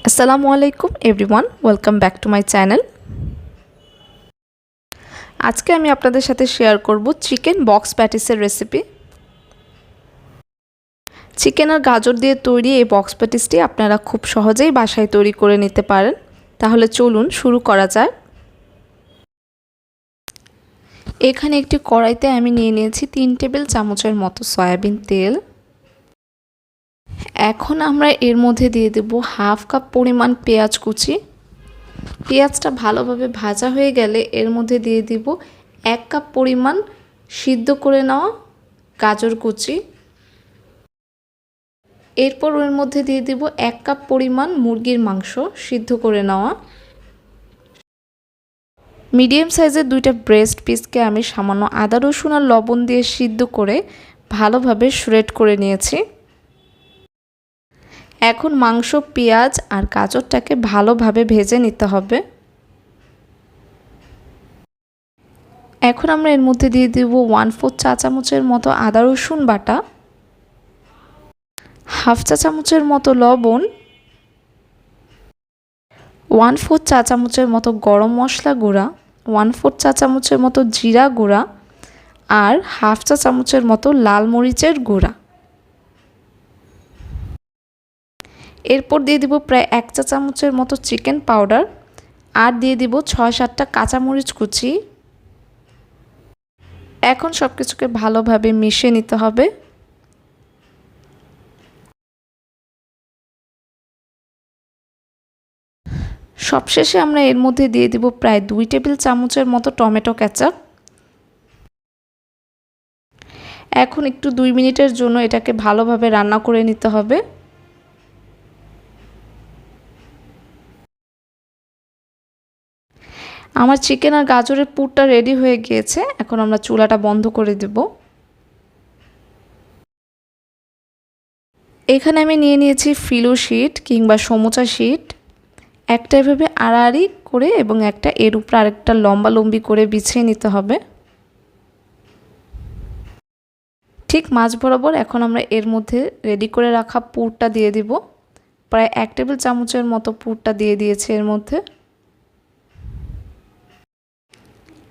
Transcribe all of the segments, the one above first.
আসসালামু আলাইকুম everyone, welcome back to my channel. আজকে আমি আপনাদের সাথে শেয়ার করব চিকেন বক্স প্যাটিসের রেসিপি। চিকেন আর গাজর দিয়ে তৈরি এই বক্স প্যাটিসটি আপনারা খুব সহজেই বাসায় তৈরি করে নিতে পারেন। তাহলে চলুন শুরু করা যাক। এখানে একটি কড়াইতে আমি নিয়ে নিয়েছি 3 টেবিল চামচের মতো সয়াবিন তেল। এখন আমরা এর মধ্যে দিয়ে দেব হাফ কাপ পরিমাণ পেঁয়াজ কুচি। পেঁয়াজটা ভালোভাবে ভাজা হয়ে গেলে এর মধ্যে দিয়ে দিব 1 কাপ পরিমাণ সিদ্ধ করে নেওয়া গাজর কুচি। এরপর এর মধ্যে দিয়ে দিব 1 কাপ পরিমাণ মুরগির মাংস সিদ্ধ করে নেওয়া। মিডিয়াম সাইজের 2টা ব্রেস্ট পিসকে আমি সামান্য আদা রসুন আর লবণ দিয়ে সিদ্ধ করে ভালোভাবে শ্রেড করে নিয়েছি। এখন মাংস, পেঁয়াজ আর গাজরটাকে ভালোভাবে ভেজে নিতে হবে। এখন আমরা এর মধ্যে দিয়ে দেব 1/4 চা চামচের মতো আদা রসুন বাটা, হাফ চা চামচের মতো লবণ, 1/4 চা চামচের মতো গরম মশলা গুঁড়া, 1/4 চা চামচের মতো জিরা গুঁড়া আর হাফ চা চামচের মতো লাল মরিচের গুঁড়া। এরপর দিয়ে দিব প্রায় 1 চা চামচের মতো চিকেন পাউডার আর দিয়ে দিব 6-7টা কাঁচামরিচ কুচি। এখন সব কিছুকে ভালোভাবে মিশিয়ে নিতে হবে। সবশেষে আমরা এর মধ্যে দিয়ে দিব প্রায় 2 টেবিল চামচের মতো টমেটো কেচাপ। এখন একটু 2 মিনিটের জন্য এটাকে ভালোভাবে রান্না করে নিতে হবে। আমার চিকেন আর গাজরের পুরটা রেডি হয়ে গিয়েছে। এখন আমরা চুলাটা বন্ধ করে দেব। এখানে আমি নিয়ে নিয়েছি ফিলো শিট কিংবা সমুচা শিট। একটা এভাবে আড়াআড়ি করে এবং একটা এর উপর আরেকটা লম্বালম্বি করে বিছিয়ে নিতে হবে। ঠিক মাঝ বরাবর এখন আমরা এর মধ্যে রেডি করে রাখা পুরটা দিয়ে দিব। প্রায় 1 টেবিল চামচের মতো পুরটা দিয়ে দিয়েছি এর মধ্যে।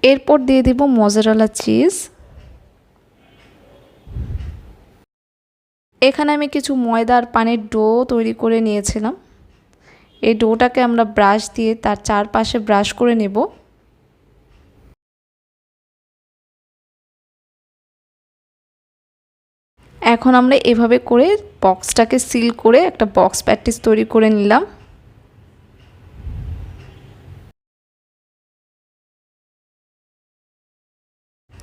এরপর দিয়ে দিব মজারেলা চিজ। এখানে আমি কিছু ময়দা আর পানির ডো তৈরি করে নিয়েছিলাম। এই ডোটাকে আমরা ব্রাশ দিয়ে তার চারপাশে ব্রাশ করে নেব। এখন আমরা এভাবে করে বক্সটাকে সিল করে একটা বক্স প্যাটিস তৈরি করে নিলাম।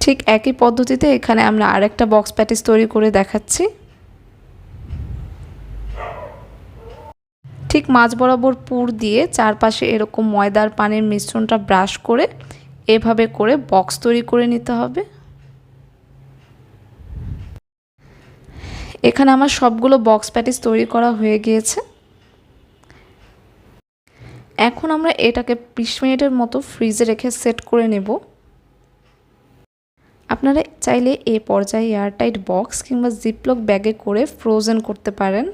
ঠিক একই পদ্ধতিতে এখানে আমরা আরেকটা বক্স প্যাটিস তৈরি করে দেখাচ্ছি। ঠিক মাঝ বরাবর পুর দিয়ে চারপাশে এরকম ময়দার পানির মিশ্রণটা ব্রাশ করে এভাবে করে বক্স তৈরি করে নিতে হবে। এখানে আমার সবগুলো বক্স প্যাটিস তৈরি করা হয়ে গিয়েছে। এখন আমরা এটাকে 20 মিনিটের মতো ফ্রিজে রেখে সেট করে নেব। আপনারা চাইলে এই পর্যায়ে এয়ারটাইট বক্স কিংবা জিপলক ব্যাগে করে ফ্রোজেন করতে পারেন।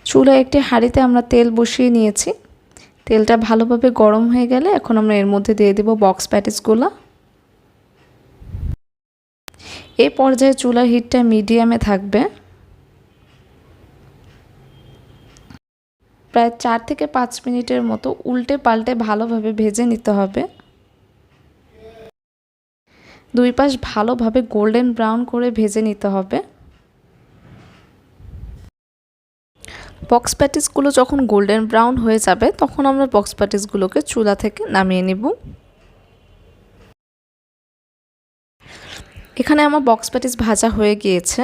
চুলায় একটি হাঁড়িতে আমরা তেল বসিয়ে নিয়েছি। তেলটা ভালোভাবে গরম হয়ে গেলে এখন আমরা এর মধ্যে দিয়ে দেব বক্স প্যাটিসগুলো। এই পর্যায়ে চুলার হিটটা মিডিয়ামে থাকবে। প্রায় 4 থেকে 5 মিনিটের মতো উল্টে পাল্টে ভালোভাবে ভেজে নিতে হবে। দুই পাশ ভালোভাবে গোল্ডেন ব্রাউন করে ভেজে নিতে হবে। বক্স প্যাটিসগুলো যখন গোল্ডেন ব্রাউন হয়ে যাবে তখন আমরা বক্স প্যাটিসগুলোকে চুলা থেকে নামিয়ে নেব। এখানে আমার বক্স প্যাটিস ভাজা হয়ে গিয়েছে।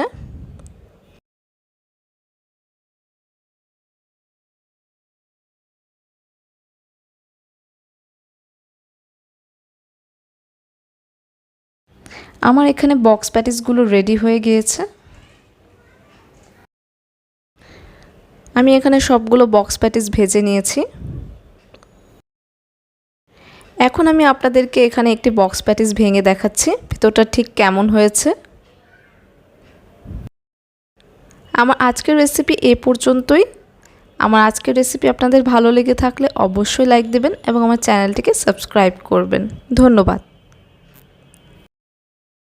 আমার এখানে বক্স প্যাটিসগুলো রেডি হয়ে গিয়েছে। আমি এখানে সবগুলো বক্স প্যাটিস ভেজে নিয়েছি। এখন আমি আপনাদেরকে এখানে একটি বক্স প্যাটিস ভেঙে দেখাচ্ছি ভিতরটা ঠিক কেমন হয়েছে। আমার আজকের রেসিপি এ পর্যন্তই। আমার আজকের রেসিপি আপনাদের ভালো লেগে থাকলে অবশ্যই লাইক দেবেন এবং আমার চ্যানেলটিকে সাবস্ক্রাইব করবেন। ধন্যবাদ।